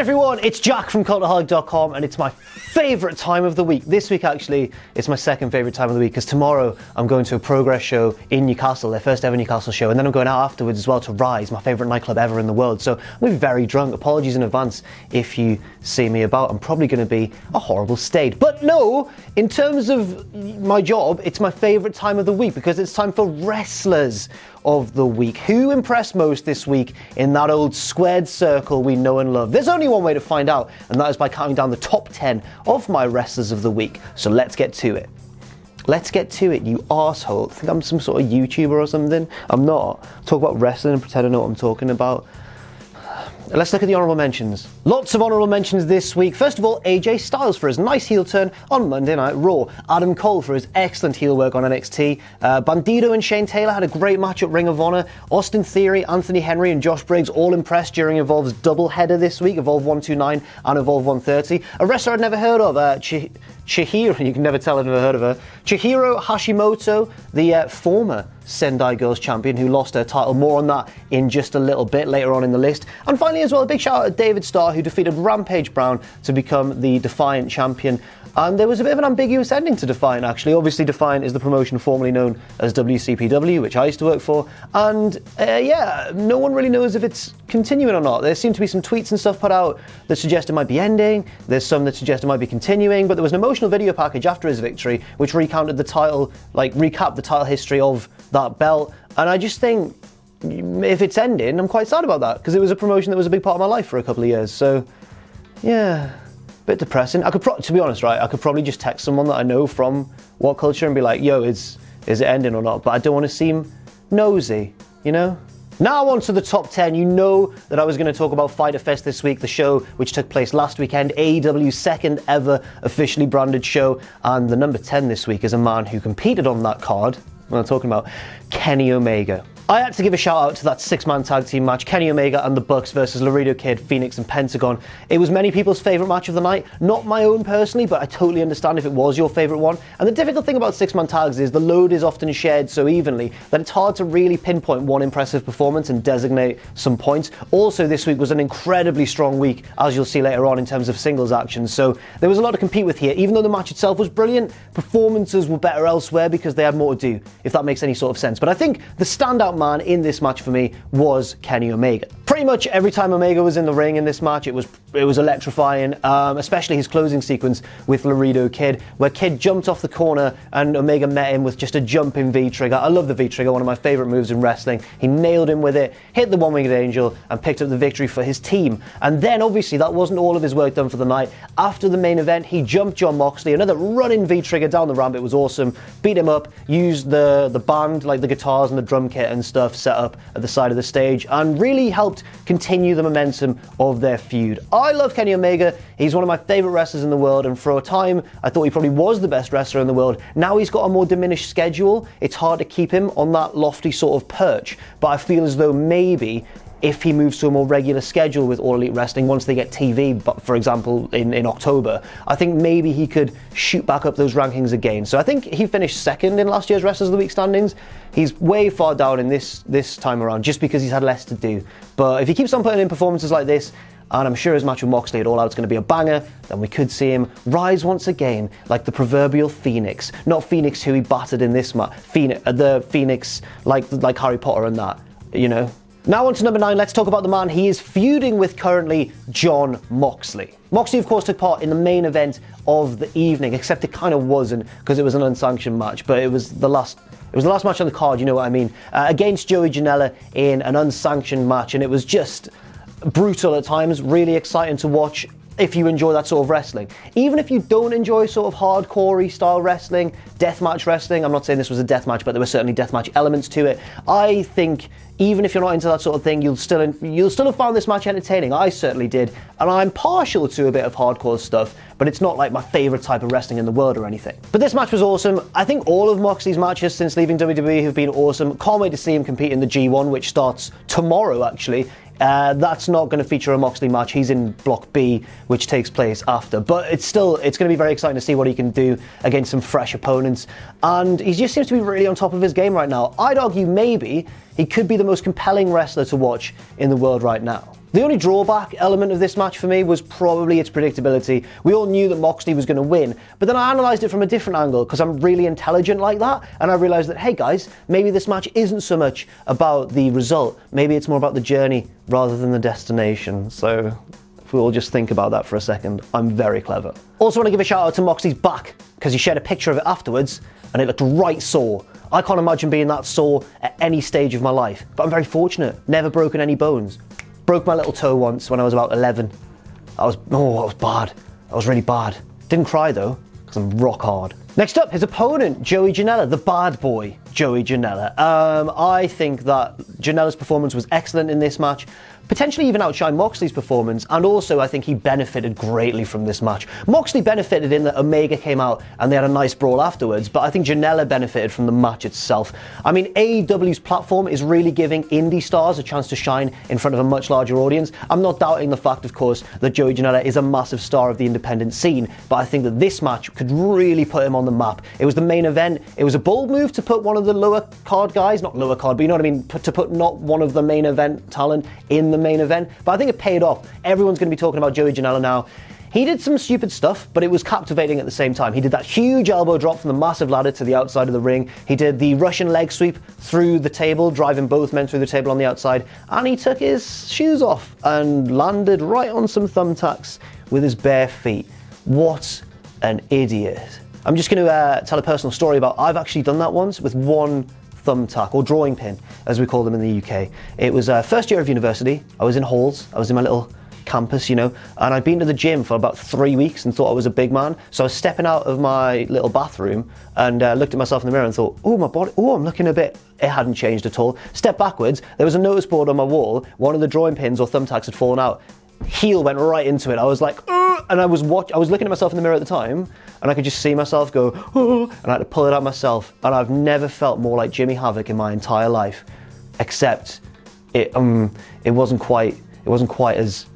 everyone, it's Jack from Cultaholic.com, and it's my favourite time of the week. This week, actually, it's my second favourite time of the week, because tomorrow I'm going to a Progress show in Newcastle, their first ever Newcastle show, and then I'm going out afterwards as well to Rise, my favourite nightclub ever in the world. So I'm going to be very drunk. Apologies in advance if you see me about. I'm probably going to be a horrible state. But no, in terms of my job, it's my favourite time of the week, because it's time for wrestlers of the week. Who impressed most this week in that old squared circle we know and love? There's only one way to find out, and that is by counting down the top 10 of my wrestlers of the week. So let's get to it. Let's get to it, you arsehole. Think I'm some sort of YouTuber or something? I'm not. Talk about wrestling and pretend I know what I'm talking about. Let's look at the honourable mentions. Lots of honourable mentions this week. First of all, AJ Styles for his nice heel turn on Monday Night Raw. Adam Cole for his excellent heel work on NXT. Bandito and Shane Taylor had a great match at Ring of Honor. Austin Theory, Anthony Henry and Josh Briggs all impressed during Evolve's doubleheader this week, Evolve 129 and Evolve 130. A wrestler I'd never heard of, Chihiro, you can never tell I've never heard of her. Chihiro Hashimoto, the former Sendai Girls champion who lost her title. More on that in just a little bit later on in the list. And finally as well, a big shout out to David Starr, who defeated Rampage Brown to become the Defiant champion. And there was a bit of an ambiguous ending to Defiant, actually. Obviously, Defiant is the promotion formerly known as WCPW, which I used to work for. And yeah, no one really knows if it's continuing or not. There seem to be some tweets and stuff put out that suggest it might be ending. There's some that suggest it might be continuing. But there was an emotional video package after his victory, which recounted the title, recapped the title history of that belt. And I just think, if it's ending, I'm quite sad about that, because it was a promotion that was a big part of my life for a couple of years. So, yeah. Bit depressing. To be honest, right, I could probably just text someone that I know from What Culture and be like, yo, is it ending or not? But I don't want to seem nosy, you know? Now on to the top 10. You know that I was going to talk about Fyter Fest this week, the show which took place last weekend, AEW's second ever officially branded show. And the number 10 this week is a man who competed on that card. What I'm talking about, Kenny Omega. I had to give a shout out to that 6-man tag team match, Kenny Omega and the Bucks versus Laredo Kid, Phoenix and Pentagon. It was many people's favourite match of the night, not my own personally, but I totally understand if it was your favourite one. And the difficult thing about 6-man tags is the load is often shared so evenly that it's hard to really pinpoint one impressive performance and designate some points. Also, this week was an incredibly strong week, as you'll see later on in terms of singles action, so there was a lot to compete with here. Even though the match itself was brilliant, performances were better elsewhere because they had more to do, if that makes any sort of sense. But I think the standout man in this match for me was Kenny Omega. Pretty much every time Omega was in the ring in this match, it was electrifying, especially his closing sequence with Laredo Kid, where Kid jumped off the corner and Omega met him with just a jumping V-trigger. I love the V-trigger, one of my favourite moves in wrestling. He nailed him with it, hit the one-winged angel, and picked up the victory for his team. And then, obviously, that wasn't all of his work done for the night. After the main event, he jumped Jon Moxley, another running V-trigger down the ramp. It was awesome. Beat him up, used the band, like the guitars and the drum kit and stuff, set up at the side of the stage, and really helped continue the momentum of their feud. I love Kenny Omega. He's one of my favourite wrestlers in the world, and for a time I thought he probably was the best wrestler in the world. Now he's got a more diminished schedule. It's hard to keep him on that lofty sort of perch, but I feel as though maybe if he moves to a more regular schedule with All Elite Wrestling, once they get TV, but for example, in October, I think maybe he could shoot back up those rankings again. So I think he finished second in last year's Wrestlers of the Week standings. He's way far down in this time around, just because he's had less to do. But if he keeps on putting in performances like this, and I'm sure his match with Moxley at All Out's going to be a banger, then we could see him rise once again like the proverbial Phoenix. Not Phoenix who he battered in this match, the Phoenix like Harry Potter and that, you know. Now on to number 9, let's talk about the man he is feuding with currently, Jon Moxley. Moxley, of course, took part in the main event of the evening, except it kind of wasn't, because it was an unsanctioned match, but it was the last match on the card, you know what I mean, against Joey Janela in an unsanctioned match, and it was just brutal at times, really exciting to watch if you enjoy that sort of wrestling. Even if you don't enjoy sort of hardcore-y style wrestling, deathmatch wrestling, I'm not saying this was a deathmatch, but there were certainly deathmatch elements to it. I think even if you're not into that sort of thing, you'll still have found this match entertaining. I certainly did, and I'm partial to a bit of hardcore stuff, but it's not like my favourite type of wrestling in the world or anything. But this match was awesome. I think all of Moxley's matches since leaving WWE have been awesome. Can't wait to see him compete in the G1, which starts tomorrow, actually. That's not going to feature a Moxley match. He's in Block B, which takes place after. But it's going to be very exciting to see what he can do against some fresh opponents. And he just seems to be really on top of his game right now. I'd argue maybe he could be the most compelling wrestler to watch in the world right now. The only drawback element of this match for me was probably its predictability. We all knew that Moxley was going to win, but then I analysed it from a different angle because I'm really intelligent like that, and I realised that, hey guys, maybe this match isn't so much about the result, maybe it's more about the journey rather than the destination. So if we all just think about that for a second, I'm very clever. Also want to give a shout out to Moxley's back, because he shared a picture of it afterwards, and it looked right sore. I can't imagine being that sore at any stage of my life, but I'm very fortunate, never broken any bones. Broke my little toe once when I was about 11. That was bad. That was really bad. Didn't cry though, because I'm rock hard. Next up, his opponent, Joey Janela, the bad boy, Joey Janela. I think that Janela's performance was excellent in this match, potentially even outshined Moxley's performance, and also I think he benefited greatly from this match. Moxley benefited in that Omega came out and they had a nice brawl afterwards, but I think Janela benefited from the match itself. I mean, AEW's platform is really giving indie stars a chance to shine in front of a much larger audience. I'm not doubting the fact, of course, that Joey Janela is a massive star of the independent scene, but I think that this match could really put him on the map. It was the main event. It was a bold move to put one of the lower card guys, not lower card, but you know what I mean, to put not one of the main event talent in the main event, but I think it paid off. Everyone's going to be talking about Joey Janela now. He did some stupid stuff, but it was captivating at the same time. He did that huge elbow drop from the massive ladder to the outside of the ring. He did the Russian leg sweep through the table, driving both men through the table on the outside, and he took his shoes off and landed right on some thumbtacks with his bare feet. What an idiot. I'm just going to tell a personal story about, I've actually done that once with one thumbtack, or drawing pin, as we call them in the UK. It was first year of university. I was in halls. I was in my little campus, you know, and I'd been to the gym for about 3 weeks and thought I was a big man. So I was stepping out of my little bathroom and looked at myself in the mirror and thought, oh, my body, oh, I'm looking a bit, it hadn't changed at all. Stepped backwards, there was a notice board on my wall. One of the drawing pins or thumbtacks had fallen out. Heel went right into it. I was like, and I was looking at myself in the mirror at the time, and I could just see myself go, and I had to pull it out myself. And I've never felt more like Jimmy Havoc in my entire life, except it wasn't quite as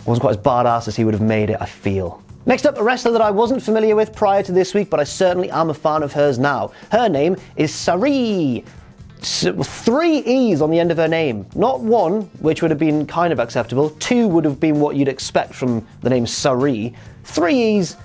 badass as he would have made it, I feel. Next up, a wrestler that I wasn't familiar with prior to this week, but I certainly am a fan of hers now. Her name is Starr. 3 E's on the end of her name. Not 1, which would have been kind of acceptable. 2 would have been what you'd expect from the name Starr. 3 E's,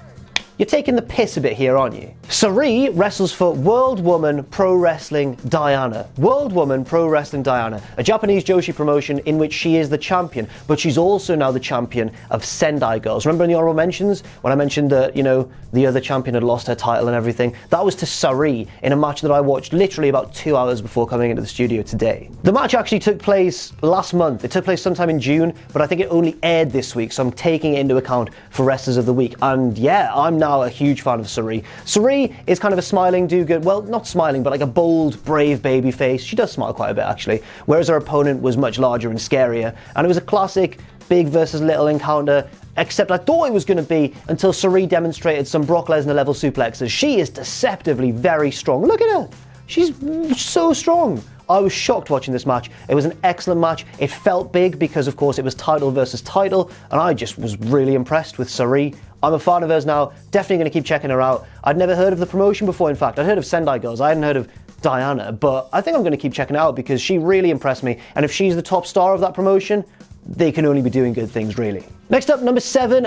you're taking the piss a bit here, aren't you? Starr wrestles for World Woman Pro Wrestling Diana. World Woman Pro Wrestling Diana, a Japanese Joshi promotion in which she is the champion, but she's also now the champion of Sendai Girls. Remember in the honorable mentions when I mentioned that, you know, the other champion had lost her title and everything? That was to Starr in a match that I watched literally about 2 hours before coming into the studio today. The match actually took place last month. It took place sometime in June, but I think it only aired this week, so I'm taking it into account for Wrestlers of the Week. And yeah, I'm now a huge fan of Starr. Starr is kind of a smiling do-good, well, not smiling, but like a bold, brave baby face. She does smile quite a bit, actually, whereas her opponent was much larger and scarier, and it was a classic big versus little encounter, except I thought it was going to be until Starr demonstrated some Brock Lesnar level suplexes. She is deceptively very strong. Look at her. She's so strong. I was shocked watching this match. It was an excellent match. It felt big because, of course, it was title versus title, and I just was really impressed with Starr. I'm a fan of hers now, definitely going to keep checking her out. I'd never heard of the promotion before, in fact. I'd heard of Sendai Girls, I hadn't heard of Diana, but I think I'm going to keep checking it out because she really impressed me, and if she's the top star of that promotion, they can only be doing good things, really. Next up, number 7,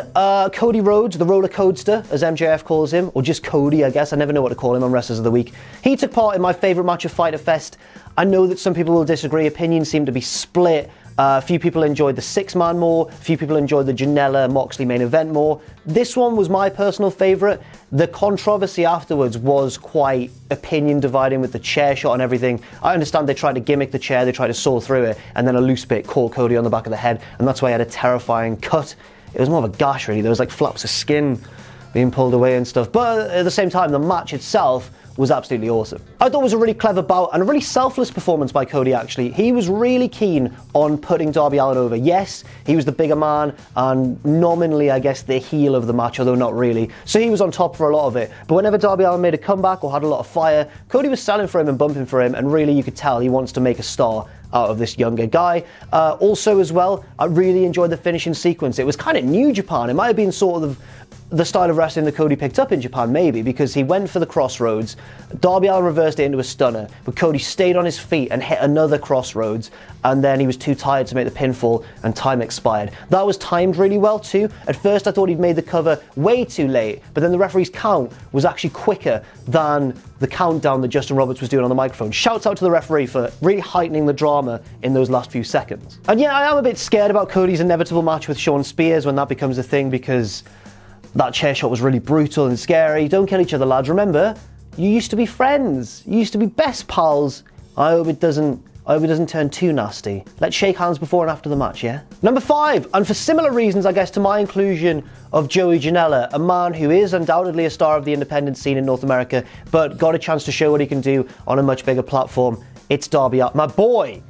Cody Rhodes, the roller coaster, as MJF calls him, or just Cody, I guess. I never know what to call him on Wrestlers of the Week. He took part in my favourite match of Fyter Fest. I know that some people will disagree. Opinions seem to be split. A few people enjoyed the 6-man more. A few people enjoyed the Janela Moxley main event more. This one was my personal favourite. The controversy afterwards was quite opinion dividing with the chair shot and everything. I understand they tried to gimmick the chair, they tried to saw through it, and then a loose bit caught Cody on the back of the head, and that's why he had a terrifying cut. It was more of a gash, really. There was like flaps of skin being pulled away and stuff. But at the same time, the match itself was absolutely awesome. I thought it was a really clever bout and a really selfless performance by Cody, actually. He was really keen on putting Darby Allen over. Yes, he was the bigger man and nominally, I guess, the heel of the match, although not really. So he was on top for a lot of it. But whenever Darby Allen made a comeback or had a lot of fire, Cody was selling for him and bumping for him, and really you could tell he wants to make a star out of this younger guy. Also as well, I really enjoyed the finishing sequence. It was kind of New Japan. It might have been sort of the style of wrestling that Cody picked up in Japan? Maybe, because he went for the crossroads. Darby Allen reversed it into a stunner, but Cody stayed on his feet and hit another crossroads, and then he was too tired to make the pinfall, and time expired. That was timed really well too. At first I thought he'd made the cover way too late, but then the referee's count was actually quicker than the countdown that Justin Roberts was doing on the microphone. Shouts out to the referee for really heightening the drama in those last few seconds. And yeah, I am a bit scared about Cody's inevitable match with Shawn Spears when that becomes a thing, because that chair shot was really brutal and scary. Don't kill each other, lads. Remember, you used to be friends. You used to be best pals. I hope it doesn't turn too nasty. Let's shake hands before and after the match, yeah? Number 5, and for similar reasons, I guess, to my inclusion of Joey Janela, a man who is undoubtedly a star of the independent scene in North America, but got a chance to show what he can do on a much bigger platform. It's Darby Allen. My boy,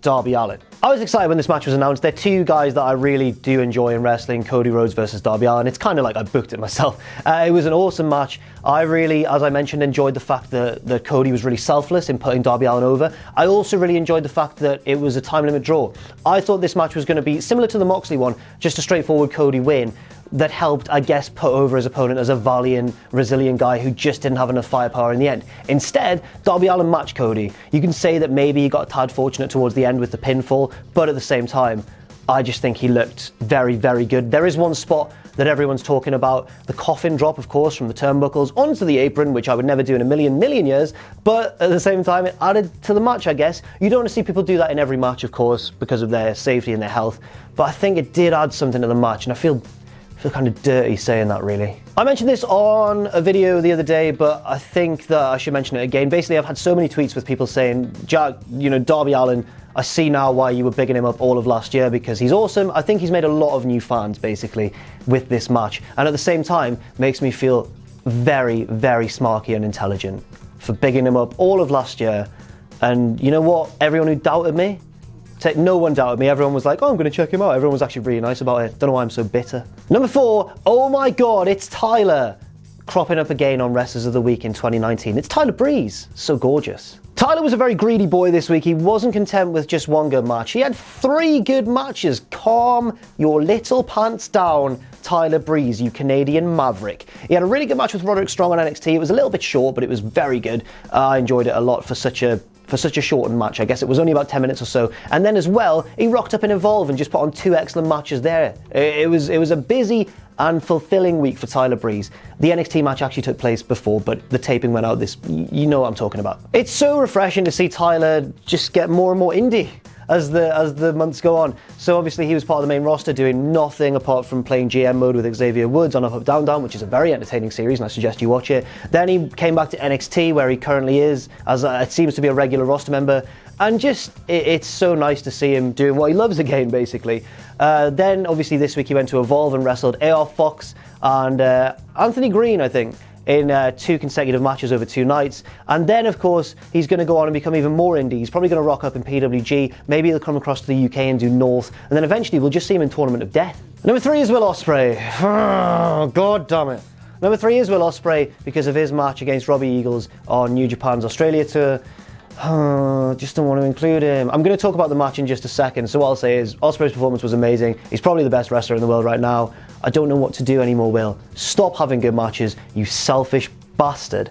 Darby Allen. I was excited when this match was announced. They're two guys that I really do enjoy in wrestling, Cody Rhodes versus Darby Allen. It's kind of like I booked it myself. It was an awesome match. I really, as I mentioned, enjoyed the fact that Cody was really selfless in putting Darby Allen over. I also really enjoyed the fact that it was a time limit draw. I thought this match was going to be similar to the Moxley one, just a straightforward Cody win that helped, I guess, put over his opponent as a valiant, resilient guy who just didn't have enough firepower in the end. Instead, Darby Allin matched Cody. You can say that maybe he got a tad fortunate towards the end with the pinfall, but at the same time, I just think he looked very, very good. There is one spot that everyone's talking about, the coffin drop, of course, from the turnbuckles onto the apron, which I would never do in a million years, but at the same time, it added to the match, I guess. You don't want to see people do that in every match, of course, because of their safety and their health, but I think it did add something to the match, and I feel kind of dirty saying that, really. I mentioned this on a video the other day, but I think that I should mention it again. Basically, I've had so many tweets with people saying, Jack, Darby Allin, I see now why you were bigging him up all of last year, because he's awesome. I think he's made a lot of new fans, basically, with this match. And at the same time, makes me feel very, very smarky and intelligent for bigging him up all of last year. And you know what? Everyone who doubted me, no one doubted me. Everyone was like, oh, I'm going to check him out. Everyone was actually really nice about it. Don't know why I'm so bitter. Number 4, oh my God, it's Tyler. Cropping up again on Wrestlers of the Week in 2019. It's Tyler Breeze. So gorgeous. Tyler was a very greedy boy this week. He wasn't content with just one good match. He had 3 good matches. Calm your little pants down, Tyler Breeze, you Canadian maverick. He had a really good match with Roderick Strong on NXT. It was a little bit short, but it was very good. I enjoyed it a lot for such a shortened match. I guess it was only about 10 minutes or so. And then as well, he rocked up in Evolve and just put on 2 excellent matches there. It was a busy and fulfilling week for Tyler Breeze. The NXT match actually took place before, but the taping went out you know what I'm talking about. It's so refreshing to see Tyler just get more and more indie as the months go on. So obviously he was part of the main roster doing nothing apart from playing GM mode with Xavier Woods on Up Up Down Down, which is a very entertaining series and I suggest you watch it. Then he came back to NXT where he currently is, as it seems to be a regular roster member, and just it's so nice to see him doing what he loves again, basically. Then obviously this week he went to Evolve and wrestled AR Fox and Anthony Green, I think, in 2 consecutive matches over 2 nights. And then, of course, he's going to go on and become even more indie. He's probably going to rock up in PWG. Maybe he'll come across to the UK and do North. And then eventually we'll just see him in Tournament of Death. Number 3 is Will Ospreay. Oh, God damn it. Number 3 is Will Ospreay because of his match against Robbie Eagles on New Japan's Australia tour. Just don't want to include him. I'm going to talk about the match in just a second. So what I'll say is Ospreay's performance was amazing. He's probably the best wrestler in the world right now. I don't know what to do anymore, Will. Stop having good matches, you selfish bastard.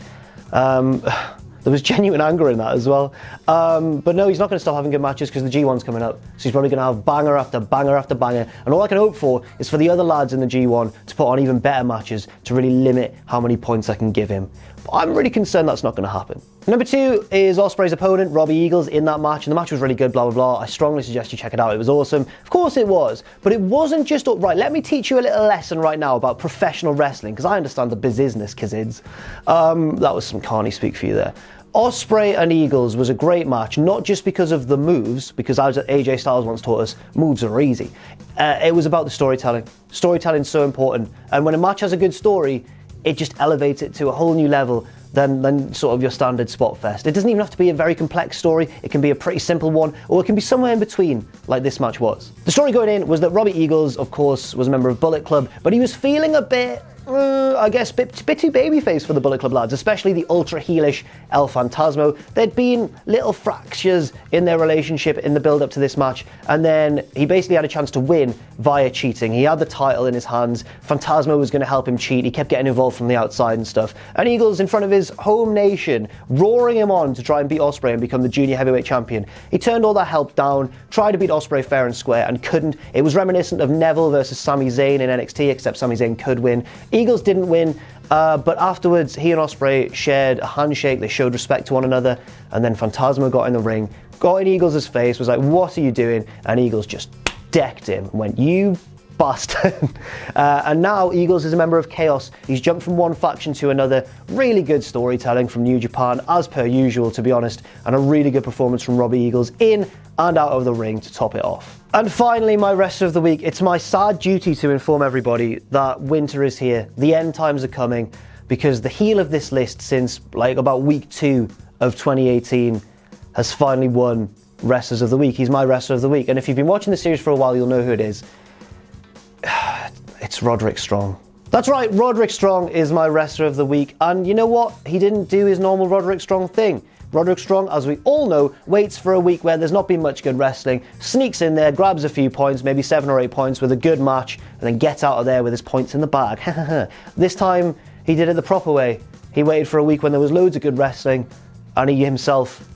There was genuine anger in that as well. But no, he's not going to stop having good matches because the G1's coming up. So he's probably going to have banger after banger after banger. And all I can hope for is for the other lads in the G1 to put on even better matches to really limit how many points I can give him. But I'm really concerned that's not going to happen. Number 2 is Ospreay's opponent, Robbie Eagles, in that match. And the match was really good, blah, blah, blah. I strongly suggest you check it out. It was awesome. Of course it was. But it wasn't just... Right, let me teach you a little lesson right now about professional wrestling, because I understand the business, kids. That was some carny speak for you there. Ospreay and Eagles was a great match, not just because of the moves, because as AJ Styles once taught us, moves are easy. It was about the storytelling. Storytelling's so important. And when a match has a good story, it just elevates it to a whole new level than sort of your standard spot fest. It doesn't even have to be a very complex story. It can be a pretty simple one, or it can be somewhere in between, like this match was. The story going in was that Robbie Eagles, of course, was a member of Bullet Club, but he was feeling a bit I guess, bit too babyface for the Bullet Club lads, especially the ultra heelish El Fantasmo. There'd been little fractures in their relationship in the build-up to this match, and then he basically had a chance to win via cheating. He had the title in his hands. Fantasmo was going to help him cheat. He kept getting involved from the outside and stuff. And Eagles, in front of his home nation, roaring him on to try and beat Ospreay and become the junior heavyweight champion. He turned all that help down, tried to beat Ospreay fair and square, and couldn't. It was reminiscent of Neville versus Sami Zayn in NXT, except Sami Zayn could win. Eagles didn't win, but afterwards he and Ospreay shared a handshake. They showed respect to one another, and then Fantasmo got in the ring, got in Eagles' face, was like, "What are you doing?" And Eagles just decked him and went, "You bastard." And now Eagles is a member of Chaos. He's jumped from one faction to another. Really good storytelling from New Japan, as per usual, to be honest, and a really good performance from Robbie Eagles in and out of the ring to top it off. And finally, my rest of the week, it's my sad duty to inform everybody that winter is here. The end times are coming, because the heel of this list since like about week 2 of 2018 has finally won Wrestlers of the Week. He's my Wrestler of the Week, and if you've been watching the series for a while, you'll know who it is. It's Roderick Strong. That's right, Roderick Strong is my Wrestler of the Week, and you know what? He didn't do his normal Roderick Strong thing. Roderick Strong, as we all know, waits for a week where there's not been much good wrestling, sneaks in there, grabs a few points, maybe 7 or 8 points with a good match, and then gets out of there with his points in the bag. This time, he did it the proper way. He waited for a week when there was loads of good wrestling, and he himself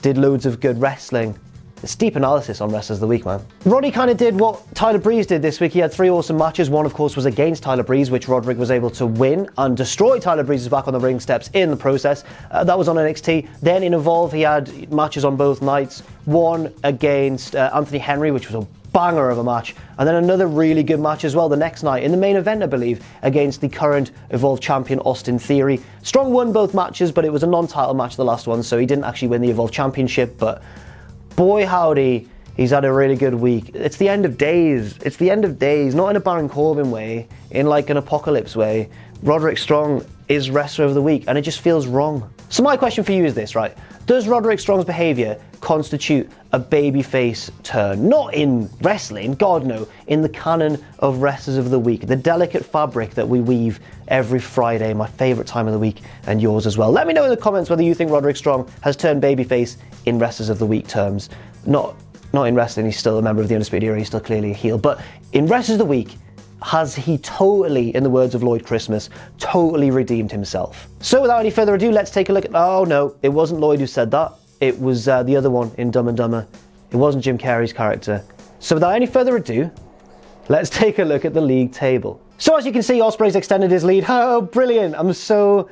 did loads of good wrestling. It's deep analysis on Wrestlers of the Week, man. Roddy kind of did what Tyler Breeze did this week. He had 3 awesome matches. One, of course, was against Tyler Breeze, which Roderick was able to win and destroy Tyler Breeze's back on the ring steps in the process. That was on NXT. Then in Evolve, he had matches on both nights. One against Anthony Henry, which was a banger of a match, and then another really good match as well the next night in the main event, I believe, against the current Evolve champion Austin Theory. Strong won both matches, but it was a non-title match, the last one, so he didn't actually win the Evolve championship, but boy howdy, he's had a really good week. It's the end of days. It's the end of days, not in a Baron Corbin way, in like an apocalypse way. Roderick Strong is Wrestler of the Week, and it just feels wrong. So my question for you is this, right? Does Roderick Strong's behaviour constitute a babyface turn? Not in wrestling, God no, in the canon of Wrestlers of the Week, the delicate fabric that we weave every Friday, my favourite time of the week, and yours as well. Let me know in the comments whether you think Roderick Strong has turned babyface in Wrestlers of the Week terms. Not in wrestling, he's still a member of the Undisputed Era, he's still clearly a heel, but in Wrestlers of the Week, has he totally, in the words of Lloyd Christmas, totally redeemed himself? So without any further ado, let's take a look at... Oh no, it wasn't Lloyd who said that. It was the other one in Dumb and Dumber. It wasn't Jim Carrey's character. So without any further ado, let's take a look at the league table. So as you can see, Ospreay's extended his lead. Oh, brilliant. I'm so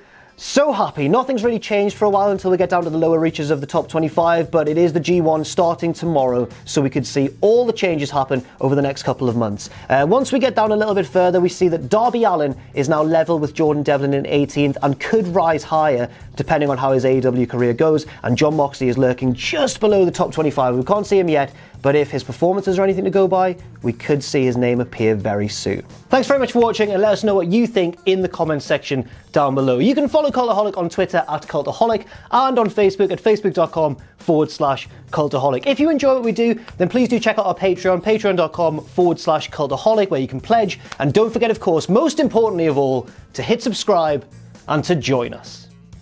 happy. Nothing's really changed for a while until we get down to the lower reaches of the top 25, but it is the G1 starting tomorrow, so we could see all the changes happen over the next couple of months. Once we get down a little bit further, we see that Darby Allen is now level with Jordan Devlin in 18th and could rise higher depending on how his AEW career goes, and Jon Moxley is lurking just below the top 25. We can't see him yet, but if his performances are anything to go by, we could see his name appear very soon. Thanks very much for watching, and let us know what you think in the comments section down below. You can follow Cultaholic on Twitter at Cultaholic and on Facebook at facebook.com/Cultaholic. If you enjoy what we do, then please do check out our Patreon, patreon.com/Cultaholic, where you can pledge. And don't forget, of course, most importantly of all, to hit subscribe and to join us.